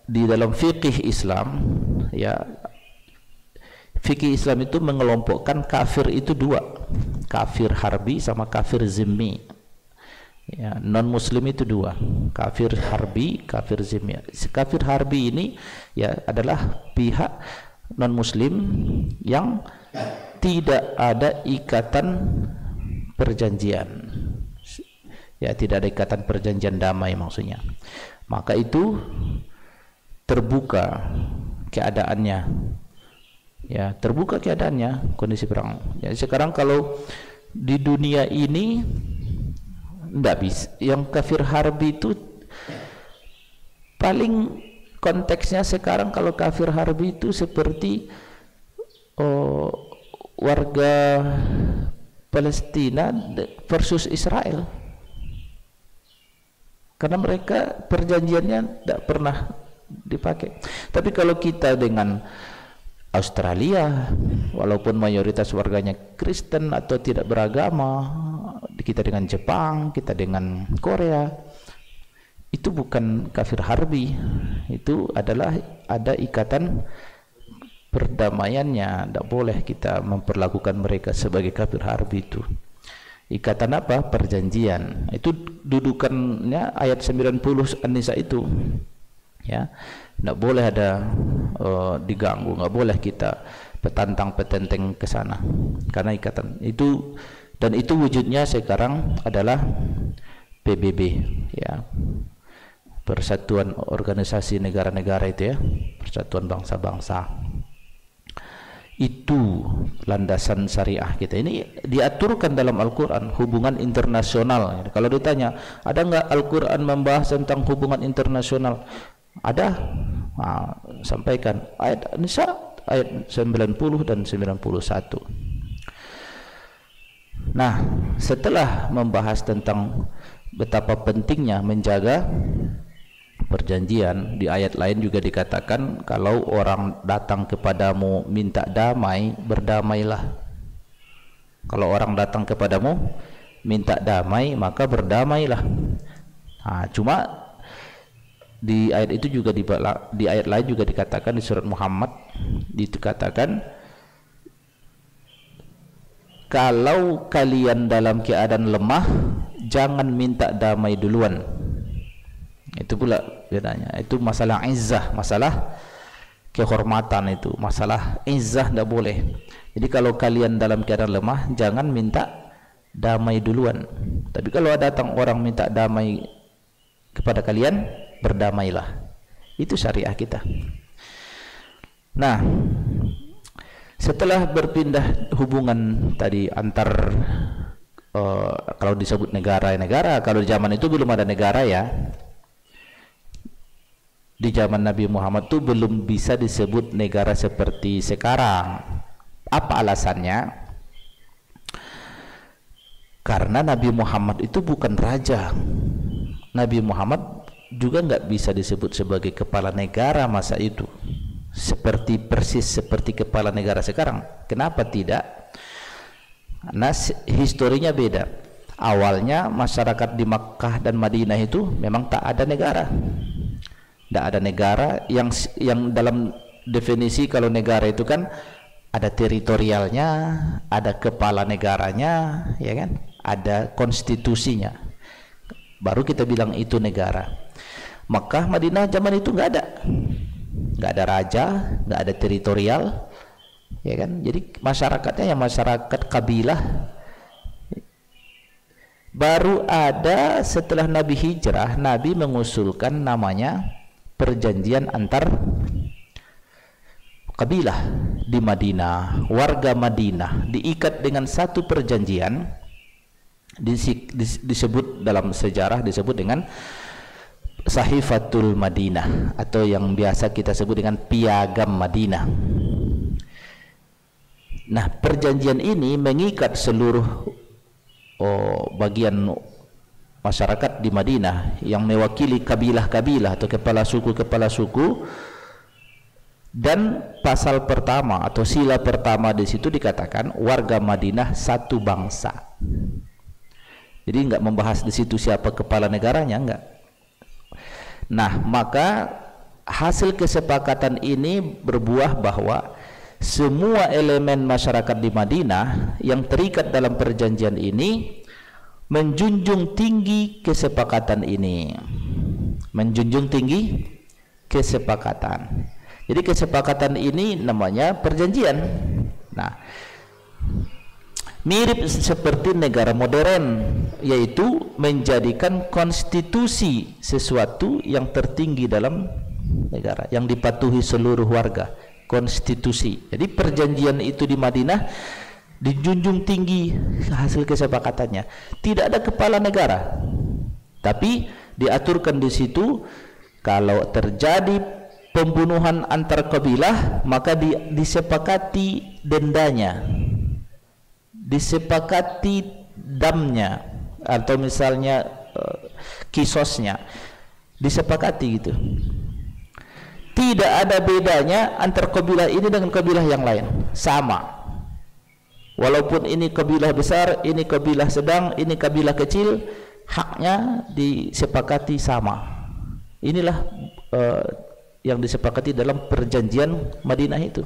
di dalam fikih Islam, ya, fikih Islam itu mengelompokkan kafir itu dua, kafir harbi sama kafir zimmi. Ya, non muslim itu dua, kafir harbi, kafir zimmi. Kafir harbi ini ya adalah pihak non muslim yang tidak ada ikatan perjanjian, ya, tidak ada ikatan perjanjian damai maksudnya. Maka itu terbuka keadaannya, ya, terbuka keadaannya, kondisi perang. Ya, sekarang kalau di dunia ini tidak bisa, yang kafir harbi itu paling konteksnya sekarang, kalau kafir harbi itu seperti warga Palestina versus Israel, karena mereka perjanjiannya tidak pernah dipakai. Tapi kalau kita dengan Australia, walaupun mayoritas warganya Kristen atau tidak beragama, kita dengan Jepang, kita dengan Korea, itu bukan kafir harbi, itu adalah ada ikatan perdamaiannya. Tidak boleh kita memperlakukan mereka sebagai kafir harbi. Itu ikatan apa? Perjanjian. Itu dudukannya ayat 90 An-Nisa itu, ya, tidak boleh ada diganggu, nggak boleh kita petantang-petenteng ke sana, karena ikatan itu. Dan itu wujudnya sekarang adalah PBB, ya, Persatuan Organisasi Negara-Negara itu, ya, Persatuan Bangsa-Bangsa. Itu landasan syariah kita. Ini diaturkan dalam Al-Quran, hubungan internasional. Kalau ditanya, ada nggak Al-Quran membahas tentang hubungan internasional? Ada. Nah, sampaikan ayat Nisa ayat 90 dan 91. Nah, setelah membahas tentang betapa pentingnya menjaga perjanjian, di ayat lain juga dikatakan kalau orang datang kepadamu minta damai, berdamailah. Kalau orang datang kepadamu minta damai, maka berdamailah. Nah, cuma di ayat itu juga di ayat lain juga dikatakan, di surat Muhammad dikatakan, kalau kalian dalam keadaan lemah, jangan minta damai duluan. Itu pula bedanya. Itu masalah izzah, masalah kehormatan, itu masalah izzah, tidak boleh. Jadi kalau kalian dalam keadaan lemah, jangan minta damai duluan. Tapi kalau datang orang minta damai kepada kalian, berdamailah. Itu syariah kita. Nah, setelah berpindah hubungan tadi antar kalau disebut negara-negara, kalau di zaman itu belum ada negara, ya. Di zaman Nabi Muhammad itu belum bisa disebut negara seperti sekarang. Apa alasannya? Karena Nabi Muhammad itu bukan raja. Nabi Muhammad juga nggak bisa disebut sebagai kepala negara masa itu, persis seperti kepala negara sekarang. Kenapa tidak? Nah, historinya beda. Awalnya masyarakat di Makkah dan Madinah itu memang tak ada negara. Tidak ada negara yang dalam definisi, kalau negara itu kan ada teritorialnya, ada kepala negaranya, ya kan? Ada konstitusinya. Baru kita bilang itu negara. Makkah, Madinah zaman itu nggak ada raja, nggak ada teritorial, ya kan? Jadi masyarakatnya yang masyarakat kabilah. Baru ada setelah Nabi hijrah, Nabi mengusulkan namanya perjanjian antar kabilah di Madinah. Warga Madinah diikat dengan satu perjanjian, disebut dalam sejarah disebut dengan Sahifatul Madinah, atau yang biasa kita sebut dengan Piagam Madinah. Nah, perjanjian ini mengikat seluruh bagian masyarakat di Madinah yang mewakili kabilah-kabilah atau kepala suku, dan pasal pertama atau sila pertama di situ dikatakan warga Madinah satu bangsa. Jadi enggak membahas di situ siapa kepala negaranya, enggak. Nah, maka hasil kesepakatan ini berbuah bahwa semua elemen masyarakat di Madinah yang terikat dalam perjanjian ini menjunjung tinggi kesepakatan ini, menjunjung tinggi kesepakatan. Jadi kesepakatan ini namanya perjanjian. Nah, mirip seperti negara modern, yaitu menjadikan konstitusi sesuatu yang tertinggi dalam negara, yang dipatuhi seluruh warga, konstitusi. Jadi perjanjian itu di Madinah dijunjung tinggi hasil kesepakatannya. Tidak ada kepala negara, tapi diaturkan di situ kalau terjadi pembunuhan antar kabilah maka disepakati dendanya, disepakati damnya, atau misalnya kisosnya disepakati gitu. Tidak ada bedanya antar kabilah ini dengan kabilah yang lain, sama. Walaupun ini kabilah besar, ini kabilah sedang, ini kabilah kecil, haknya disepakati sama. Inilah yang disepakati dalam perjanjian Madinah itu.